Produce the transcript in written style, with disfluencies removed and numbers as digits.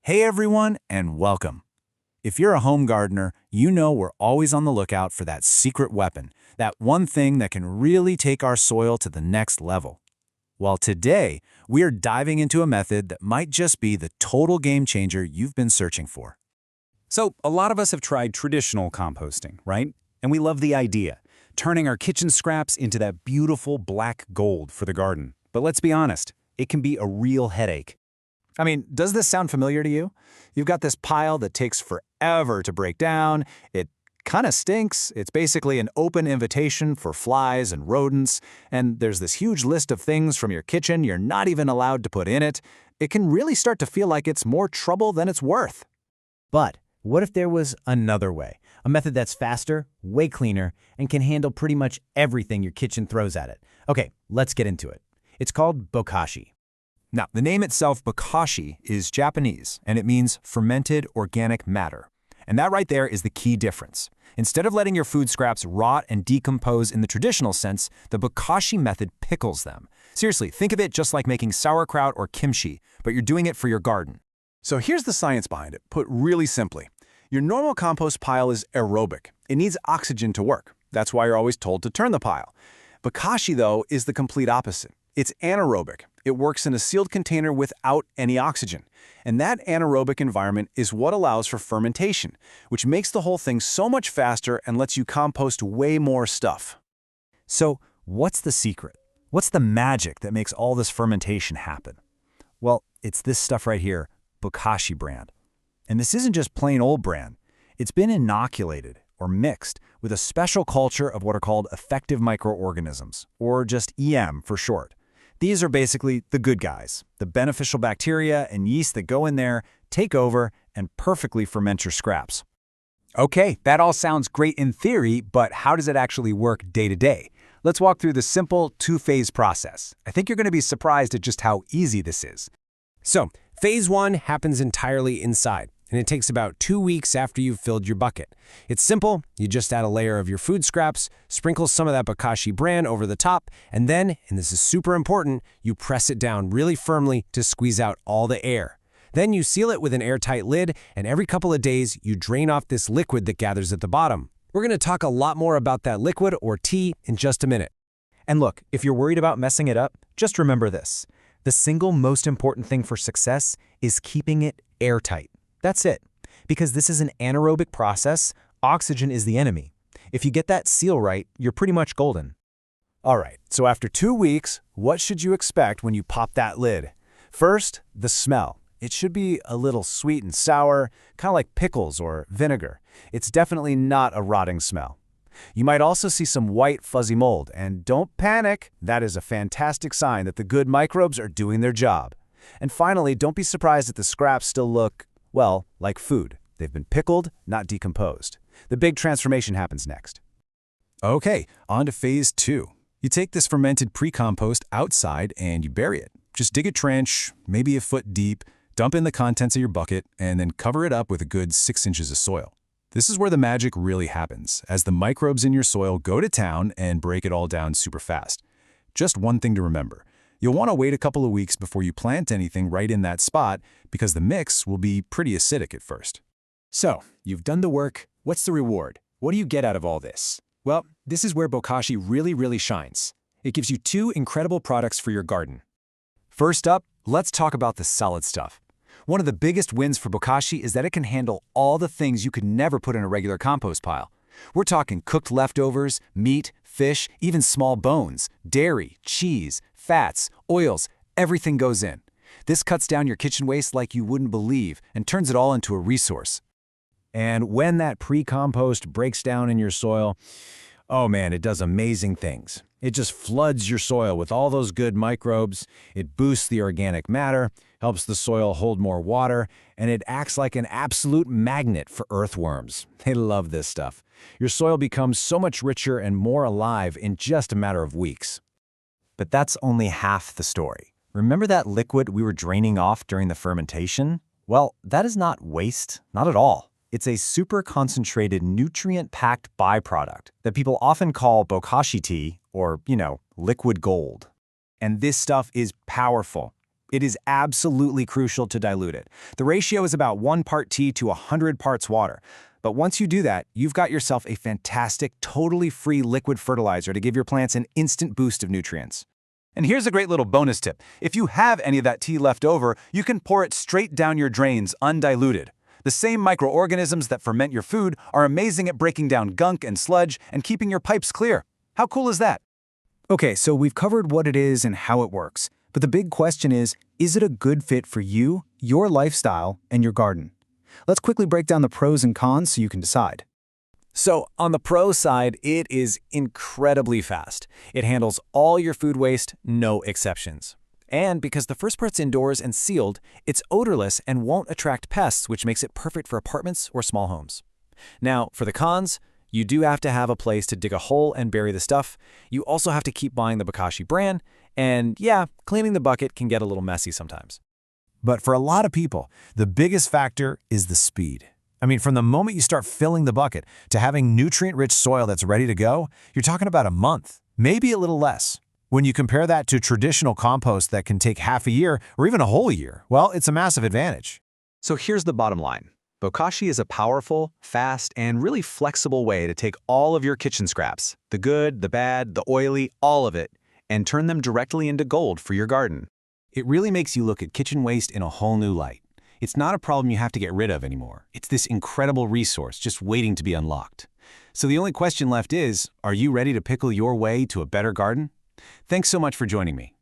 Hey everyone, and welcome. If you're a home gardener, you know we're always on the lookout for that secret weapon, that one thing that can really take our soil to the next level. Well, today, we're diving into a method that might just be the total game changer you've been searching for. So, a lot of us have tried traditional composting, right? And we love the idea, turning our kitchen scraps into that beautiful black gold for the garden. But let's be honest, it can be a real headache. I mean, does this sound familiar to you? You've got this pile that takes forever to break down. It kind of stinks. It's basically an open invitation for flies and rodents. And there's this huge list of things from your kitchen you're not even allowed to put in it. It can really start to feel like it's more trouble than it's worth. But what if there was another way? A method that's faster, way cleaner, and can handle pretty much everything your kitchen throws at it. Okay, let's get into it. It's called Bokashi. Now, the name itself, Bokashi, is Japanese, and it means fermented organic matter. And that right there is the key difference. Instead of letting your food scraps rot and decompose in the traditional sense, the Bokashi method pickles them. Seriously, think of it just like making sauerkraut or kimchi, but you're doing it for your garden. So here's the science behind it, put really simply. Your normal compost pile is aerobic. It needs oxygen to work. That's why you're always told to turn the pile. Bokashi, though, is the complete opposite. It's anaerobic. It works in a sealed container without any oxygen. And that anaerobic environment is what allows for fermentation, which makes the whole thing so much faster and lets you compost way more stuff. So, what's the secret? What's the magic that makes all this fermentation happen? Well, it's this stuff right here, Bokashi brand. And this isn't just plain old brand. It's been inoculated or mixed with a special culture of what are called effective microorganisms, or just EM for short. These are basically the good guys, the beneficial bacteria and yeast that go in there, take over, and perfectly ferment your scraps. Okay, that all sounds great in theory, but how does it actually work day to day? Let's walk through the simple two-phase process. I think you're going to be surprised at just how easy this is. So, phase 1 happens entirely inside, and it takes about 2 weeks after you've filled your bucket. It's simple. You just add a layer of your food scraps, sprinkle some of that Bokashi bran over the top, and then, and this is super important, you press it down really firmly to squeeze out all the air. Then you seal it with an airtight lid, and every couple of days, you drain off this liquid that gathers at the bottom. We're going to talk a lot more about that liquid or tea in just a minute. And look, if you're worried about messing it up, just remember this. The single most important thing for success is keeping it airtight. That's it. Because this is an anaerobic process, oxygen is the enemy. If you get that seal right, you're pretty much golden. All right, so after 2 weeks, what should you expect when you pop that lid? First, the smell. It should be a little sweet and sour, kind of like pickles or vinegar. It's definitely not a rotting smell. You might also see some white, fuzzy mold, and don't panic. That is a fantastic sign that the good microbes are doing their job. And finally, don't be surprised that the scraps still look, well, like food. They've been pickled, not decomposed. The big transformation happens next. Okay, on to phase 2. You take this fermented pre-compost outside and you bury it. Just dig a trench, maybe a foot deep, dump in the contents of your bucket, and then cover it up with a good 6 inches of soil. This is where the magic really happens, as the microbes in your soil go to town and break it all down super fast. Just one thing to remember. You'll want to wait a couple of weeks before you plant anything right in that spot because the mix will be pretty acidic at first. So, you've done the work. What's the reward? What do you get out of all this? Well, this is where Bokashi really shines. It gives you 2 incredible products for your garden. First up, let's talk about the solid stuff. One of the biggest wins for Bokashi is that it can handle all the things you could never put in a regular compost pile. We're talking cooked leftovers, meat, fish, even small bones, dairy, cheese, fats, oils, everything goes in. This cuts down your kitchen waste like you wouldn't believe and turns it all into a resource. And when that pre-compost breaks down in your soil, oh man, it does amazing things. It just floods your soil with all those good microbes. It boosts the organic matter, helps the soil hold more water, and it acts like an absolute magnet for earthworms. They love this stuff. Your soil becomes so much richer and more alive in just a matter of weeks. But that's only half the story. Remember that liquid we were draining off during the fermentation? Well, that is not waste, not at all. It's a super concentrated, nutrient-packed byproduct that people often call Bokashi tea or, liquid gold. And this stuff is powerful. It is absolutely crucial to dilute it. The ratio is about 1 part tea to 100 parts water. But once you do that, you've got yourself a fantastic, totally free liquid fertilizer to give your plants an instant boost of nutrients. And here's a great little bonus tip. If you have any of that tea left over, you can pour it straight down your drains undiluted. The same microorganisms that ferment your food are amazing at breaking down gunk and sludge and keeping your pipes clear. How cool is that? Okay, so we've covered what it is and how it works. But the big question is it a good fit for you, your lifestyle, and your garden? Let's quickly break down the pros and cons so you can decide. So on the pro side, it is incredibly fast. It handles all your food waste, no exceptions. And because the first part's indoors and sealed, it's odorless and won't attract pests, which makes it perfect for apartments or small homes. Now, for the cons, you do have to have a place to dig a hole and bury the stuff. You also have to keep buying the Bokashi brand. And yeah, cleaning the bucket can get a little messy sometimes. But for a lot of people, the biggest factor is the speed. I mean, from the moment you start filling the bucket to having nutrient-rich soil that's ready to go, you're talking about a month, maybe a little less. When you compare that to traditional compost that can take half a year or even a whole year, well, it's a massive advantage. So here's the bottom line. Bokashi is a powerful, fast, and really flexible way to take all of your kitchen scraps, the good, the bad, the oily, all of it, and turn them directly into gold for your garden. It really makes you look at kitchen waste in a whole new light. It's not a problem you have to get rid of anymore. It's this incredible resource just waiting to be unlocked. So the only question left is, are you ready to pickle your way to a better garden? Thanks so much for joining me.